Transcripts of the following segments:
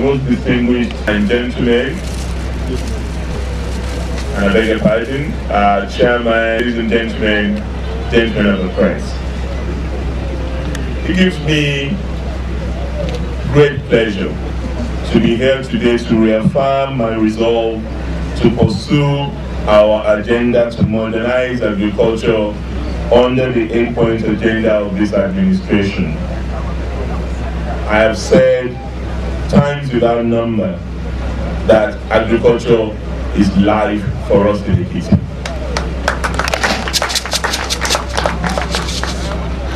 most distinguished and gentlemen, and I beg your pardon, Chairman, ladies and gentlemen of the press. It gives me great pleasure to be here today to reaffirm my resolve to pursue our agenda to modernize agriculture under the 8-point agenda of this administration. I have said times without number that agriculture is life for us in Ekiti.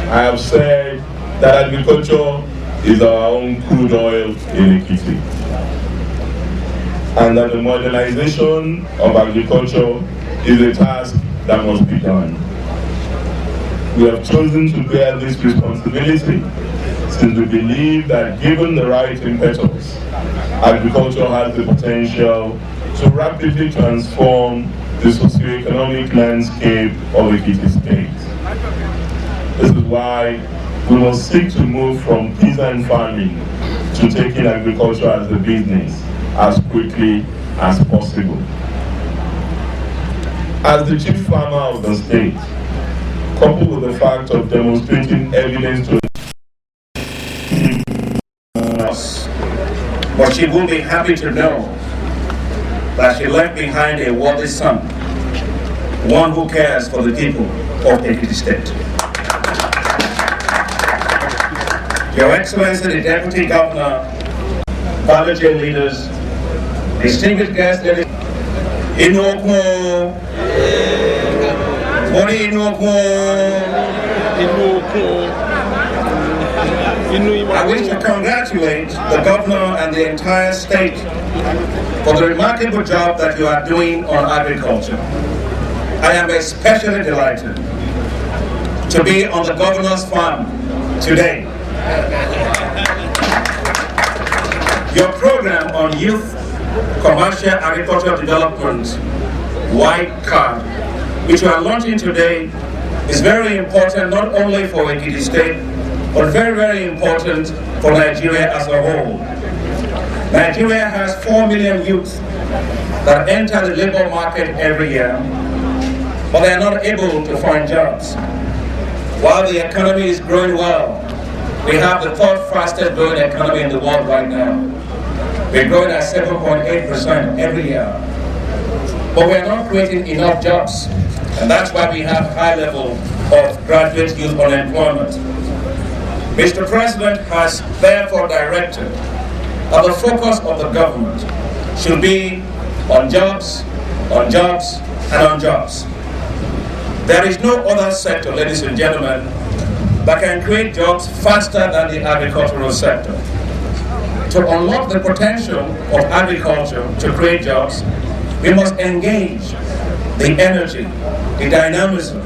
I have said that agriculture is our own crude oil in Ekiti, and that the modernization of agriculture is a task that must be done. We have chosen to bear this responsibility since we believe that given the right impetus, agriculture has the potential to rapidly transform the socioeconomic landscape of Ekiti State. This is why we must seek to move from peasant farming to taking agriculture as a business as quickly as possible. As the chief farmer of the state, coupled with the fact of demonstrating evidence to us, but she will be happy to know that she left behind a worthy son, one who cares for the people of Ekiti State. Your Excellency, the Deputy Governor, fellow jail leaders, distinguished guests, ladies, Inokmo, Mori Inokmo, I wish to congratulate the Governor and the entire state for the remarkable job that you are doing on agriculture. I am especially delighted to be on the Governor's farm today. Your program on youth commercial agricultural development, Y-CAD, which you are launching today, is very important not only for Ekiti State, but very, very important for Nigeria as a whole. Nigeria has 4 million youth that enter the labor market every year, but they are not able to find jobs. While the economy is growing well, we have the third fastest growing economy in the world right now. We're growing at 7.8% every year. But we're not creating enough jobs. And that's why we have high level of graduate youth unemployment. Mr. President has therefore directed that the focus of the government should be on jobs, and on jobs. There is no other sector, ladies and gentlemen, that can create jobs faster than the agricultural sector. To unlock the potential of agriculture to create jobs, we must engage the energy, the dynamism,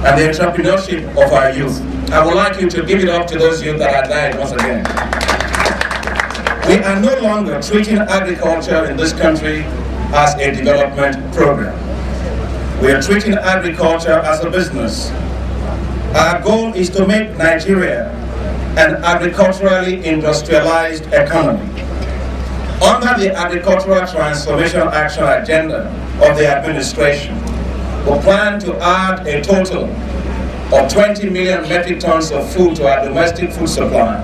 and the entrepreneurship of our youth. I would like you to give it up to those youth that are dying once again. We are no longer treating agriculture in this country as a development program. We are treating agriculture as a business. Our goal is to make Nigeria an agriculturally industrialized economy. Under the Agricultural Transformation Action Agenda of the administration, we plan to add a total of 20 million metric tons of food to our domestic food supply,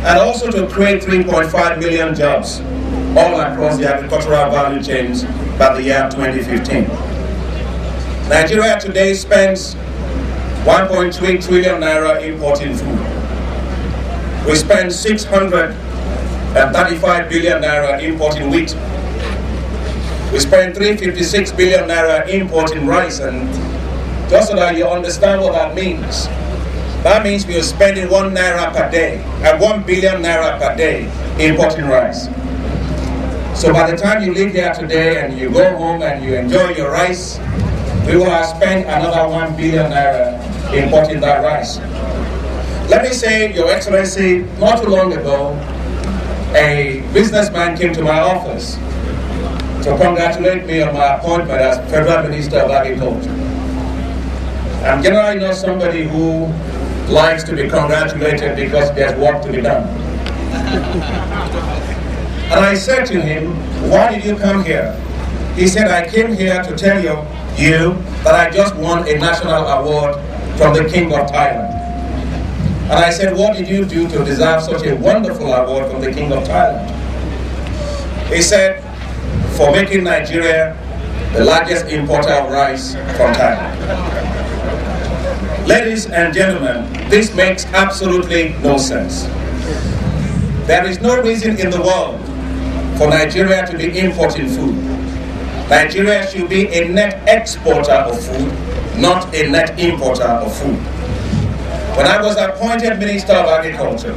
and also to create 3.5 million jobs all across the agricultural value chains by the year 2015. Nigeria today spends 1.3 trillion naira importing food. We spend 635 billion naira importing wheat. We spend 356 billion naira importing rice, and just so that you understand what that means we are spending 1 naira per day, and 1 billion naira per day importing rice. So by the time you leave here today and you go home and you enjoy your rice, we will have spent another 1 billion naira importing that rice. Let me say, Your Excellency, not too long ago, a businessman came to my office to congratulate me on my appointment as Federal Minister of Agriculture. I'm generally not somebody who likes to be congratulated because there's work to be done. And I said to him, why did you come here? He said, I came here to tell you that I just won a national award from the King of Thailand. And I said, what did you do to deserve such a wonderful award from the King of Thailand? He said, for making Nigeria the largest importer of rice from Thailand. Ladies and gentlemen, this makes absolutely no sense. There is no reason in the world for Nigeria to be importing food. Nigeria should be a net exporter of food, not a net importer of food. When I was appointed Minister of Agriculture,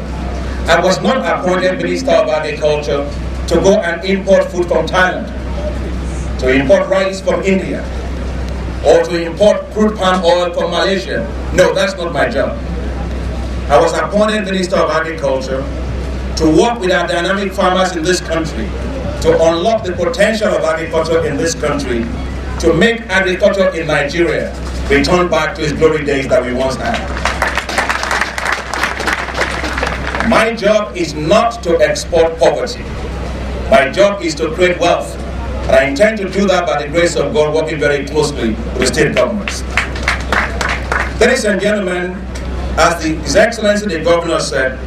I was not appointed Minister of Agriculture to go and import food from Thailand, to import rice from India, or to import crude palm oil from Malaysia. No, that's not my job. I was appointed Minister of Agriculture to work with our dynamic farmers in this country, to unlock the potential of agriculture in this country, to make agriculture in Nigeria return back to its glory days that we once had. My job is not to export poverty. My job is to create wealth. And I intend to do that by the grace of God, working very closely with the state governments. Ladies and gentlemen, as His Excellency the Governor said,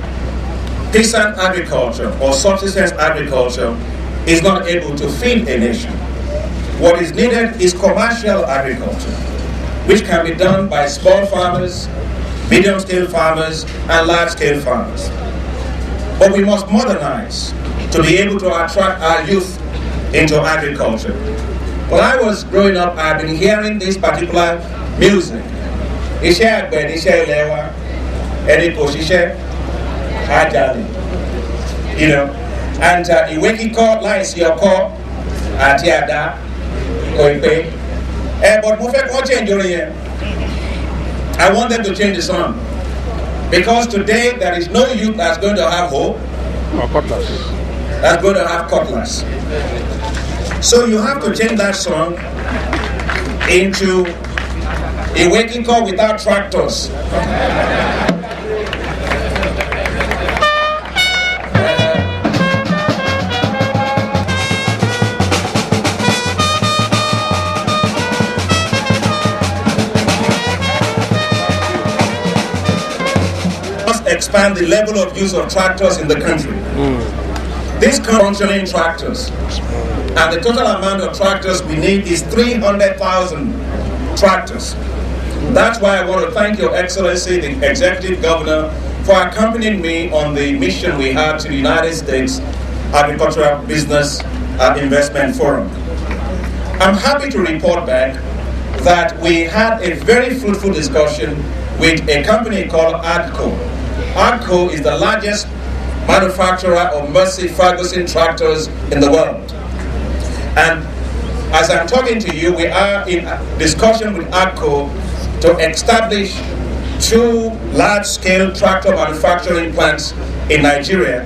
peasant agriculture or subsistence agriculture is not able to feed a nation. What is needed is commercial agriculture, which can be done by small farmers, medium-scale farmers, and large-scale farmers. But we must modernize to be able to attract our youth into agriculture. When I was growing up, I've been hearing this particular music. Ishe agbe, ishe ilewa, eni ko sise, ajali. You know, and ìwé kíkọ láìsí ọkọ àti àdá kò pé. But mo fẹ́ kó change orin yẹn. I want them to change the song. Because today there is no youth that's going to have hope. That's going to have cutlass. So you have to change that song into a waking call without tractors. Expand the level of use of tractors in the country. These functioning tractors, and the total amount of tractors we need is 300,000 tractors. That's why I want to thank Your Excellency, the Executive Governor, for accompanying me on the mission we had to the United States Agricultural Business Investment Forum. I'm happy to report back that we had a very fruitful discussion with a company called AGCO. AGCO is the largest manufacturer of Mercy Ferguson tractors in the world. And as I'm talking to you, we are in discussion with AGCO to establish 2 large-scale tractor manufacturing plants in Nigeria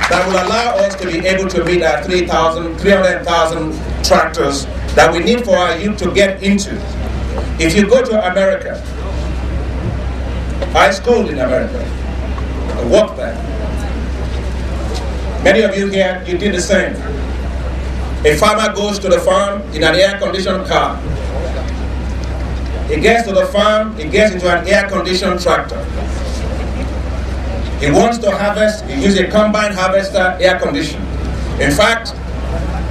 that will allow us to be able to meet our 300,000 tractors that we need for our youth to get into. If you go to America, I schooled in America, I worked there. Many of you here, you did the same. A farmer goes to the farm in an air-conditioned car. He gets to the farm, he gets into an air-conditioned tractor. He wants to harvest, he uses a combine harvester, air-conditioned. In fact,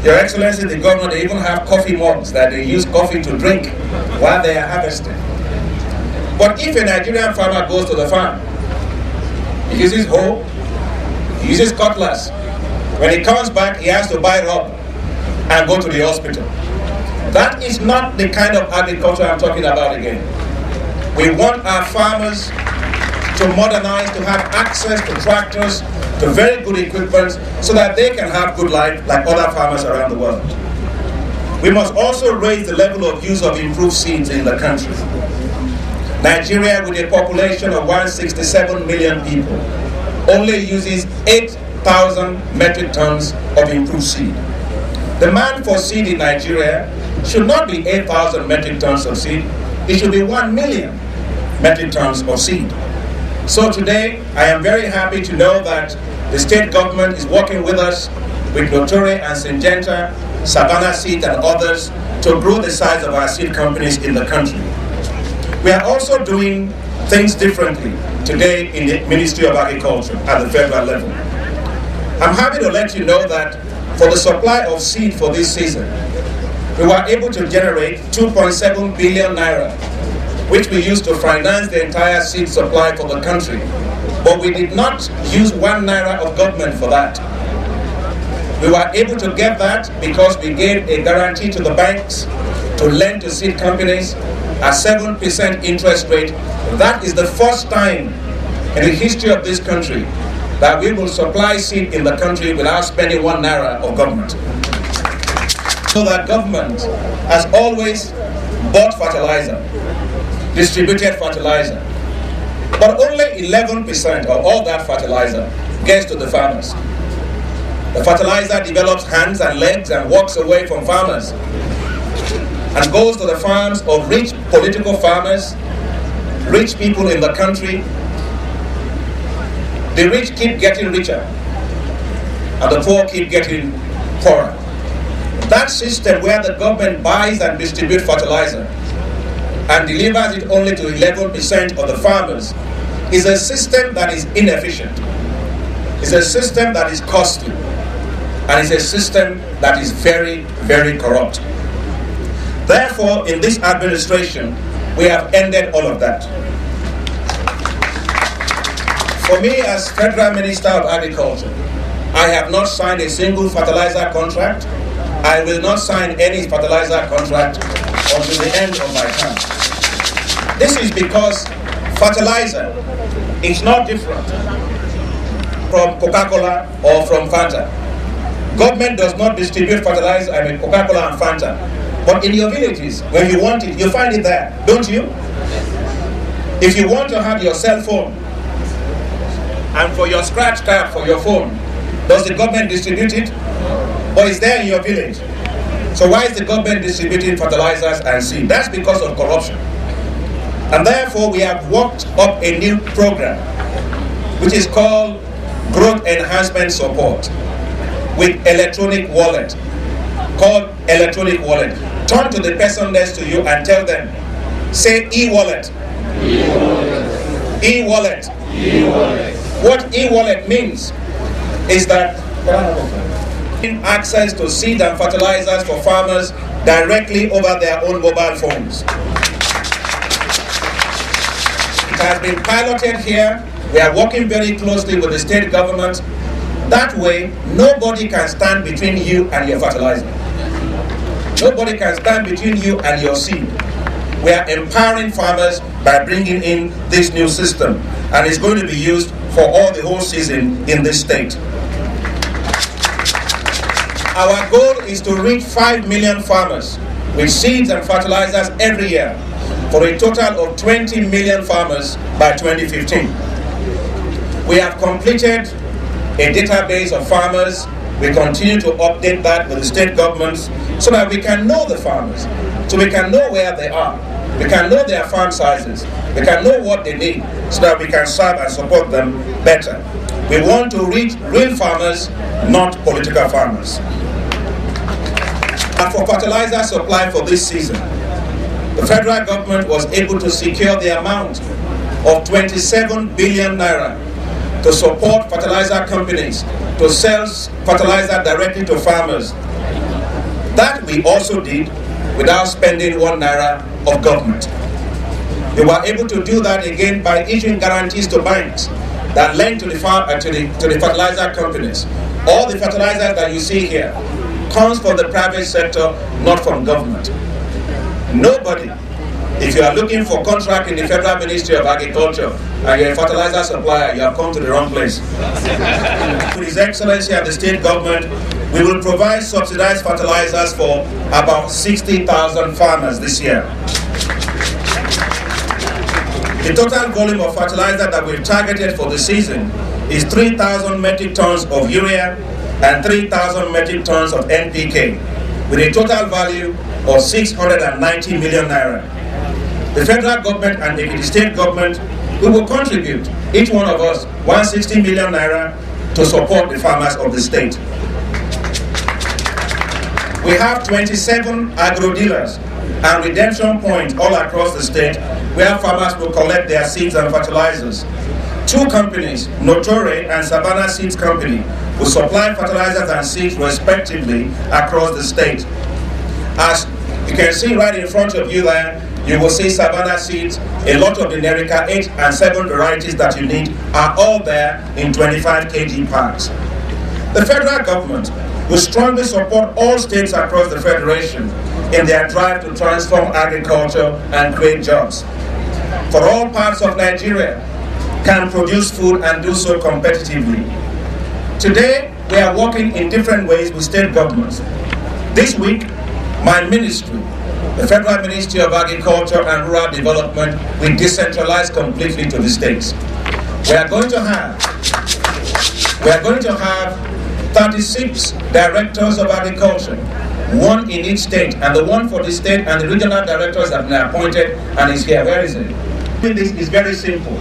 Your Excellency, the Governor, they even have coffee mugs that they use coffee to drink while they are harvesting. But if a Nigerian farmer goes to the farm, he uses hoe, he uses cutlass. When he comes back, he has to buy rub and go to the hospital. That is not the kind of agriculture I'm talking about again. We want our farmers to modernize, to have access to tractors, to very good equipment, so that they can have good life like other farmers around the world. We must also raise the level of use of improved seeds in the country. Nigeria, with a population of 167 million people, only uses 8,000 metric tons of improved seed. Demand for seed in Nigeria should not be 8,000 metric tons of seed, it should be 1 million metric tons of seed. So today, I am very happy to know that the state government is working with us, with Notori and Syngenta, Savannah Seed and others, to grow the size of our seed companies in the country. We are also doing things differently today in the Ministry of Agriculture at the federal level. I'm happy to let you know that for the supply of seed for this season, we were able to generate 2.7 billion naira, which we used to finance the entire seed supply for the country. But we did not use 1 naira of government for that. We were able to get that because we gave a guarantee to the banks to lend to seed companies at 7% interest rate. That is the first time in the history of this country that we will supply seed in the country without spending 1 naira of government. So that government has always bought fertilizer, distributed fertilizer, but only 11% of all that fertilizer gets to the farmers. The fertilizer develops hands and legs and walks away from farmers and goes to the farms of rich political farmers, rich people in the country. The rich keep getting richer and the poor keep getting poorer. That system where the government buys and distributes fertilizer and delivers it only to 11% of the farmers is a system that is inefficient. It's a system that is costly. And it's a system that is very, very corrupt. Therefore, in this administration, we have ended all of that. For me, as Federal Minister of Agriculture, I have not signed a single fertilizer contract. I will not sign any fertilizer contract until the end of my term. This is because fertilizer is not different from Coca-Cola or from Fanta. Government does not distribute fertilizer, Coca-Cola and Fanta. But in your villages, when you want it, you find it there, don't you? If you want to have your cell phone, and for your scratch card for your phone, does the government distribute it? Or is there in your village? So why is the government distributing fertilizers and seed? That's because of corruption. And therefore, we have worked up a new program, which is called Growth Enhancement Support, with electronic wallet, called electronic wallet. Turn to the person next to you and tell them, say e-wallet. E-wallet. E-wallet. E-wallet. What e-wallet means is that access to seed and fertilizers for farmers directly over their own mobile phones. It has been piloted here. We are working very closely with the state government. That way, nobody can stand between you and your fertilizer. Nobody can stand between you and your seed. We are empowering farmers by bringing in this new system, and it's going to be used for all the whole season in this state. Our goal is to reach 5 million farmers with seeds and fertilizers every year, for a total of 20 million farmers by 2015. We have completed a database of farmers. We continue to update that with the state governments so that we can know the farmers, so we can know where they are, we can know their farm sizes, we can know what they need so that we can serve and support them better. We want to reach real farmers, not political farmers. And for fertilizer supply for this season, the federal government was able to secure the amount of 27 billion naira to support fertilizer companies to sell fertilizer directly to farmers. That we also did without spending 1 naira of government. We were able to do that again by issuing guarantees to banks that lend to the fertilizer companies. All the fertilizers that you see here comes from the private sector, not from government. Nobody, if you are looking for contract in the Federal Ministry of Agriculture and you're a fertilizer supplier, you have come to the wrong place. With His Excellency and the state government, we will provide subsidized fertilizers for about 60,000 farmers this year. The total volume of fertilizer that we've targeted for the season is 3,000 metric tons of urea and 3,000 metric tons of NPK, with a total value of 690 million naira. The federal government and the state government we will contribute, each one of us, 160 million naira to support the farmers of the state. We have 27 agro-dealers and redemption points all across the state where farmers will collect their seeds and fertilizers. 2 companies, Notore and Savannah Seeds Company, will supply fertilizers and seeds respectively across the state. As you can see right in front of you there, you will see Savannah seeds. A lot of the Nerica 8 and 7 varieties that you need are all there in 25 kg packs. The federal government will strongly support all states across the Federation in their drive to transform agriculture and create jobs. For all parts of Nigeria can produce food and do so competitively. Today, we are working in different ways with state governments. This week, my ministry, the Federal Ministry of Agriculture and Rural Development, will decentralize completely to the states. We are going to have 36 directors of agriculture, 1 in each state, and the one for the state and the regional directors have been appointed and is here. Where is it? This is very simple.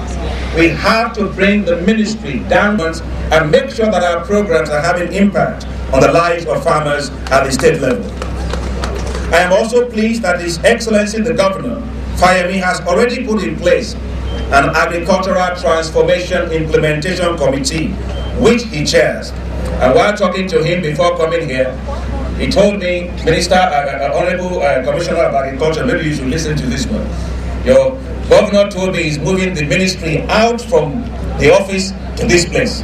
We have to bring the ministry downwards and make sure that our programs are having impact on the lives of farmers at the state level. I am also pleased that His Excellency the Governor, Fayemi, has already put in place an Agricultural Transformation Implementation Committee, which he chairs. And while talking to him before coming here, he told me, Minister, Honorable Commissioner of Agriculture, maybe you should listen to this one. Your governor told me he's moving the ministry out from the office to this place.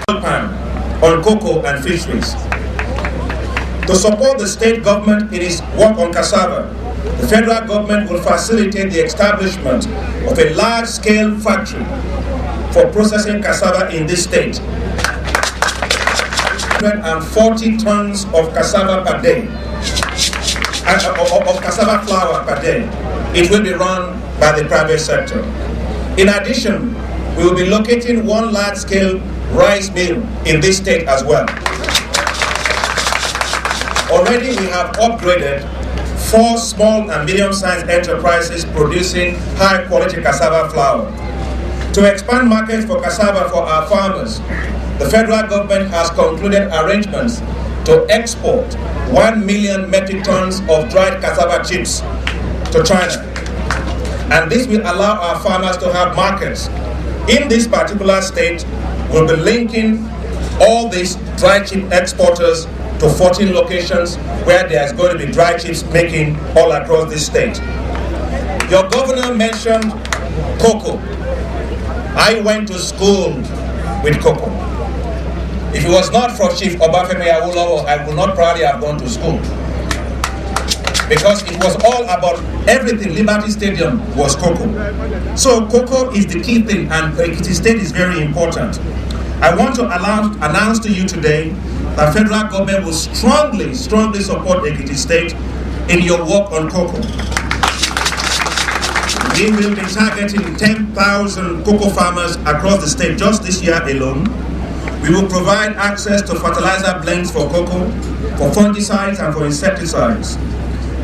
On cocoa and fisheries. To support the state government in its work on cassava, the federal government will facilitate the establishment of a large-scale factory for processing cassava in this state. 140 tons of cassava per day, of cassava flour per day. It will be run by the private sector. In addition, we will be locating 1 large-scale rice mill in this state as well. Already we have upgraded 4 small and medium-sized enterprises producing high-quality cassava flour. To expand markets for cassava for our farmers, the federal government has concluded arrangements to export 1 million metric tons of dried cassava chips to China. And this will allow our farmers to have markets. In this particular state, we'll be linking all these dry chip exporters to 14 locations where there's going to be dry chips making all across this state. Your governor mentioned cocoa. I went to school with cocoa. If it was not for Chief Obafemi Awolowo, I would not probably have gone to school. Because it was all about everything. Liberty Stadium was cocoa. So cocoa is the key thing, and Ekiti State is very important. I want to announce to you today that federal government will strongly support Ekiti State in your work on cocoa. We will be targeting 10,000 cocoa farmers across the state just this year alone. We will provide access to fertilizer blends for cocoa, for fungicides and for insecticides.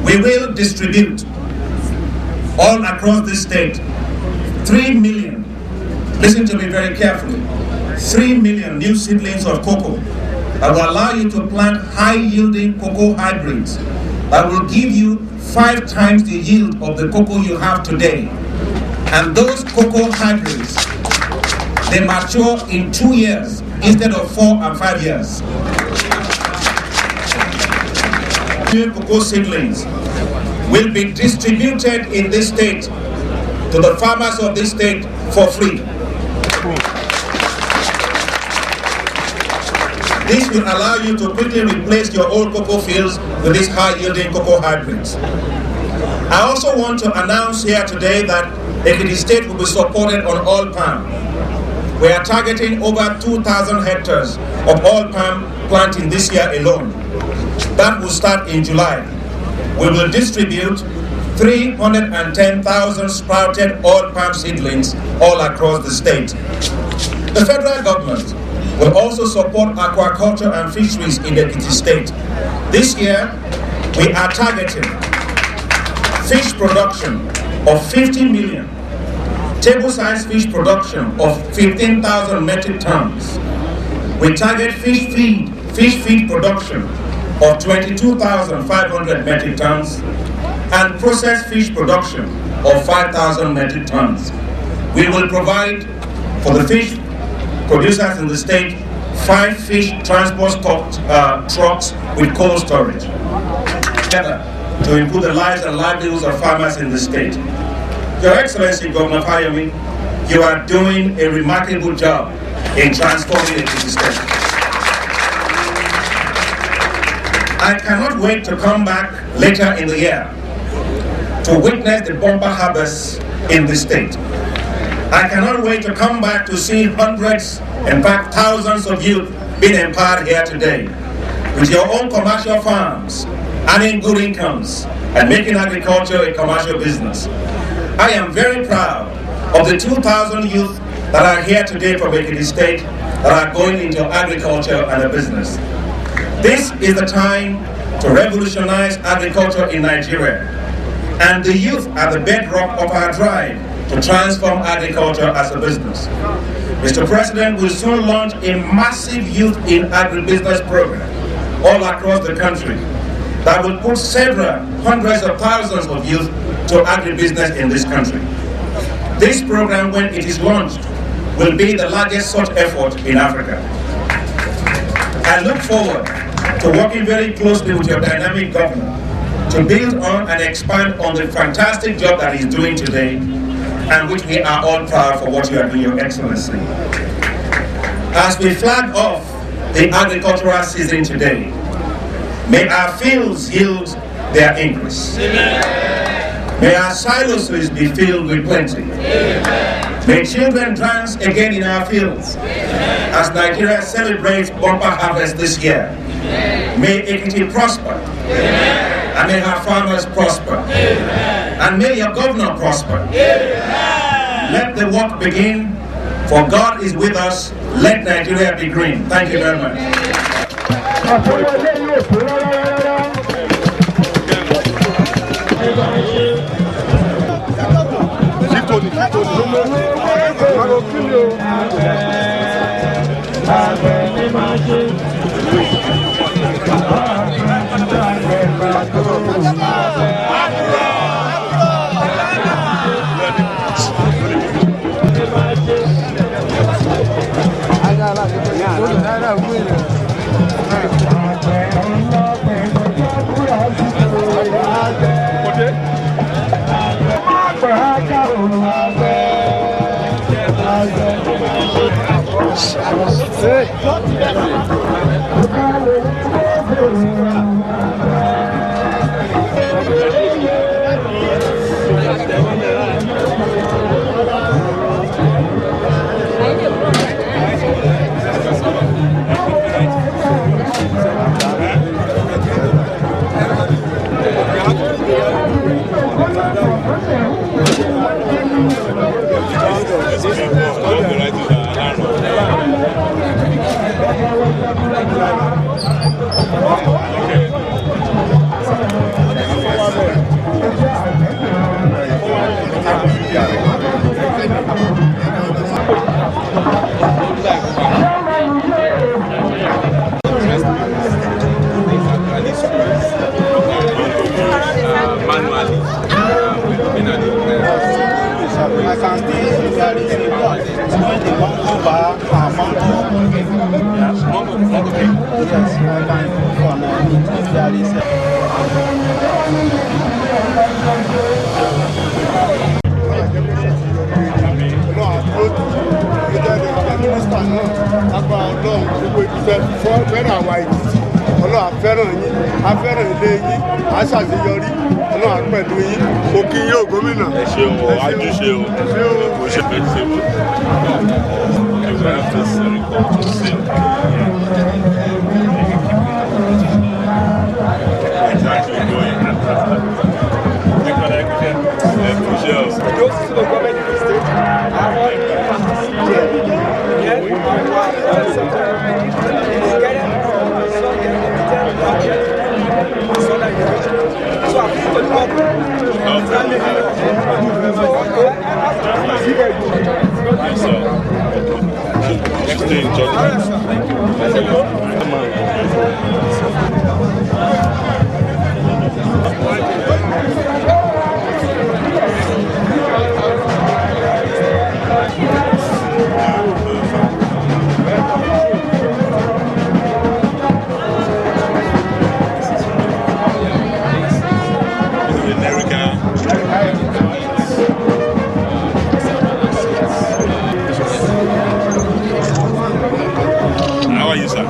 We will distribute all across this state 3 million, listen to me very carefully, 3 million new seedlings of cocoa that will allow you to plant high-yielding cocoa hybrids that will give you 5 times the yield of the cocoa you have today. And those cocoa hybrids, they mature in 2 years instead of 4 and 5 years. New cocoa seedlings will be distributed in this state to the farmers of this state for free. This will allow you to quickly replace your old cocoa fields with these high-yielding cocoa hybrids. I also want to announce here today that Ekiti State will be supported on oil palm. We are targeting over 2,000 hectares of oil palm planting this year alone. That will start in July. We will distribute 310,000 sprouted oil palm seedlings all across the state. The federal government will also support aquaculture and fisheries in the Ekiti State. This year, we are targeting fish production of 50 million table-size fish production of 15,000 metric tons. We target fish feed production of 22,500 metric tons and processed fish production of 5,000 metric tons. We will provide for the fish producers in the state 5 fish transport trucks with cold storage, together to improve the lives and livelihoods of farmers in the state. Your Excellency, Governor Fayomi, you are doing a remarkable job in transforming the state. I cannot wait to come back later in the year to witness the bumper harvest in the state. I cannot wait to come back to see hundreds, in fact thousands of youth being empowered here today with your own commercial farms, earning good incomes and making agriculture a commercial business. I am very proud of the 2,000 youth that are here today from Ekiti State that are going into agriculture and a business. This is the time to revolutionize agriculture in Nigeria, and the youth are the bedrock of our drive to transform agriculture as a business. Mr. President will soon launch a massive youth in agribusiness program all across the country that will put several hundreds of thousands of youth to agribusiness in this country. This program, when it is launched, will be the largest such effort in Africa. I look forward to working very closely with your dynamic governor to build on and expand on the fantastic job that he's doing today, and which we are all proud for what you are doing, Your Excellency. As we flag off the agricultural season today, may our fields yield their increase. Amen. May our silos be filled with plenty. Amen. May children dance again in our fields. Amen. As Nigeria celebrates bumper harvest this year. Amen. May Ekiti prosper. Amen. And may our farmers prosper. Amen. And may your governor prosper. Amen. Let the work begin, for God is with us. Let Nigeria be green. Thank you very much. So Stay in judgment. How are you, sir?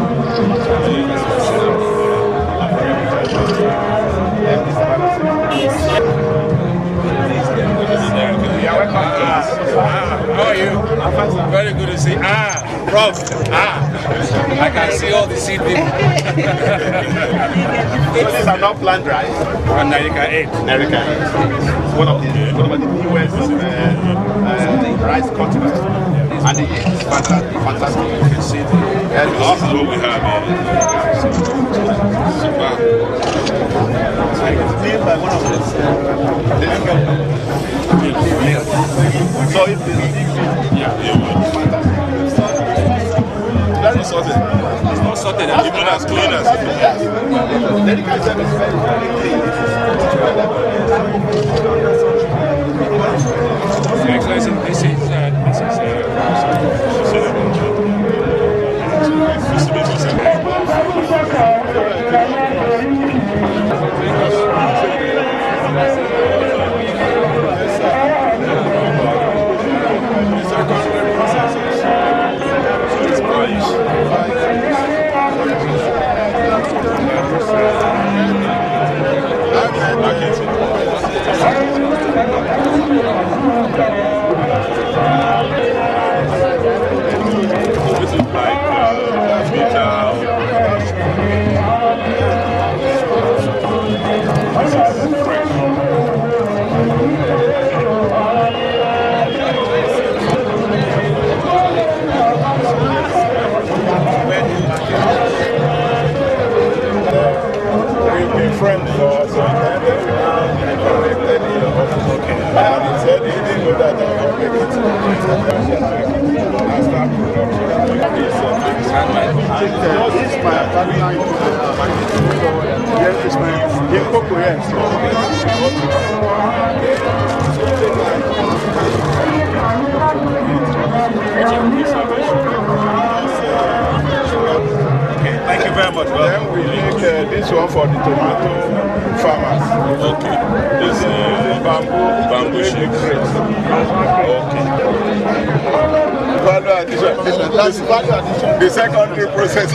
How are you? Very good to see. Prof. I can see all the seed people. So these are not plant rice? YCAD. One of the newest rice cultivars. And it's fantastic. You can see this is what we have here. It's made by one of the so it is very sorted. It's not sorted. Even as clean as it is. Dedicated service is very clean. Your Excellency, this is Thank you very much. Then we make this one for the tomato farmers. Okay. This bamboo sheep. Okay. Value addition. That's value addition. The secondary process.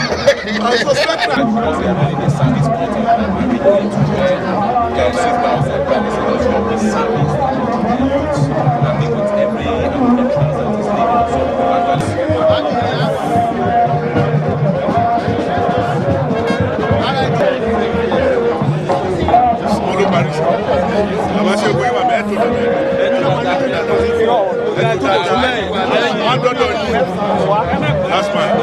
That's fine.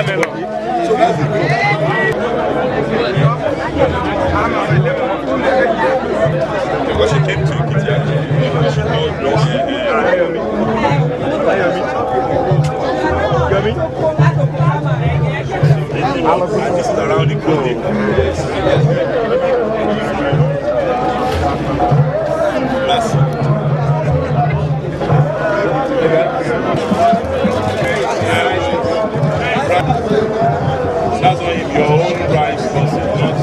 watermelon. So that's the Because she came to Kitty actually. She told me. This is around the corner. Merci. That's why if your own rice is not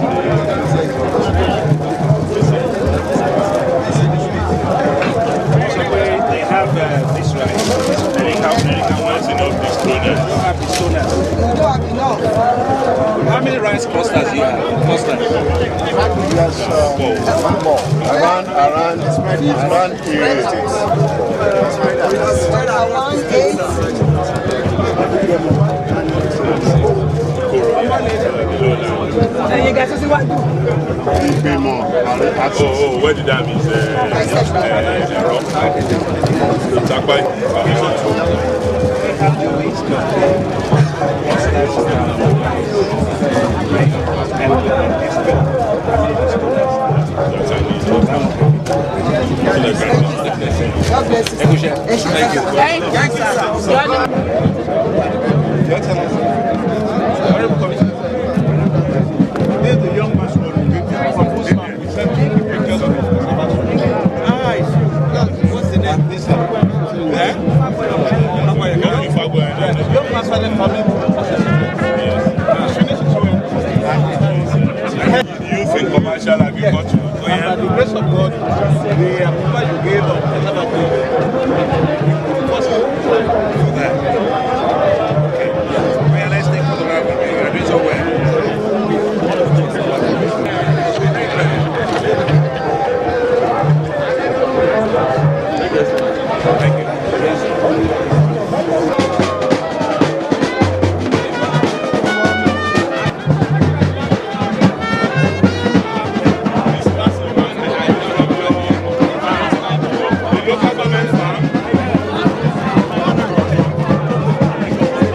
they have this rice. American ones, you know, pistoners. No. How many rice clusters do you have? Clusters? Yes, one more. Around 8. You guys see what? Oh, where did that mean? Rock. God bless you. Thank you. Thank you, sir. This is the young man from Usman. We sent him pictures of his what's the name? This one. Young man started coming. Youth in commercial agriculture. By the grace of God, the approval you gave of Let's take photography. You're doing so well. Thank you.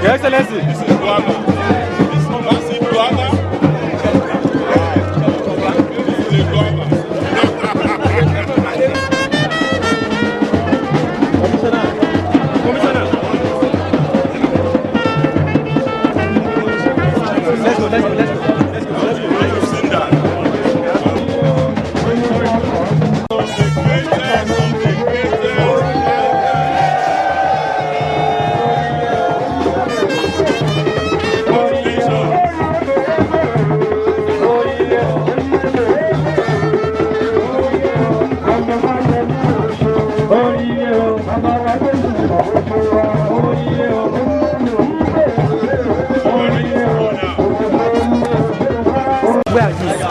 Your Excellency. This is guava. This is massive guava. This is a guava. Commissioner. Let's go. You've seen that. The greatest of the greatest. Where are you?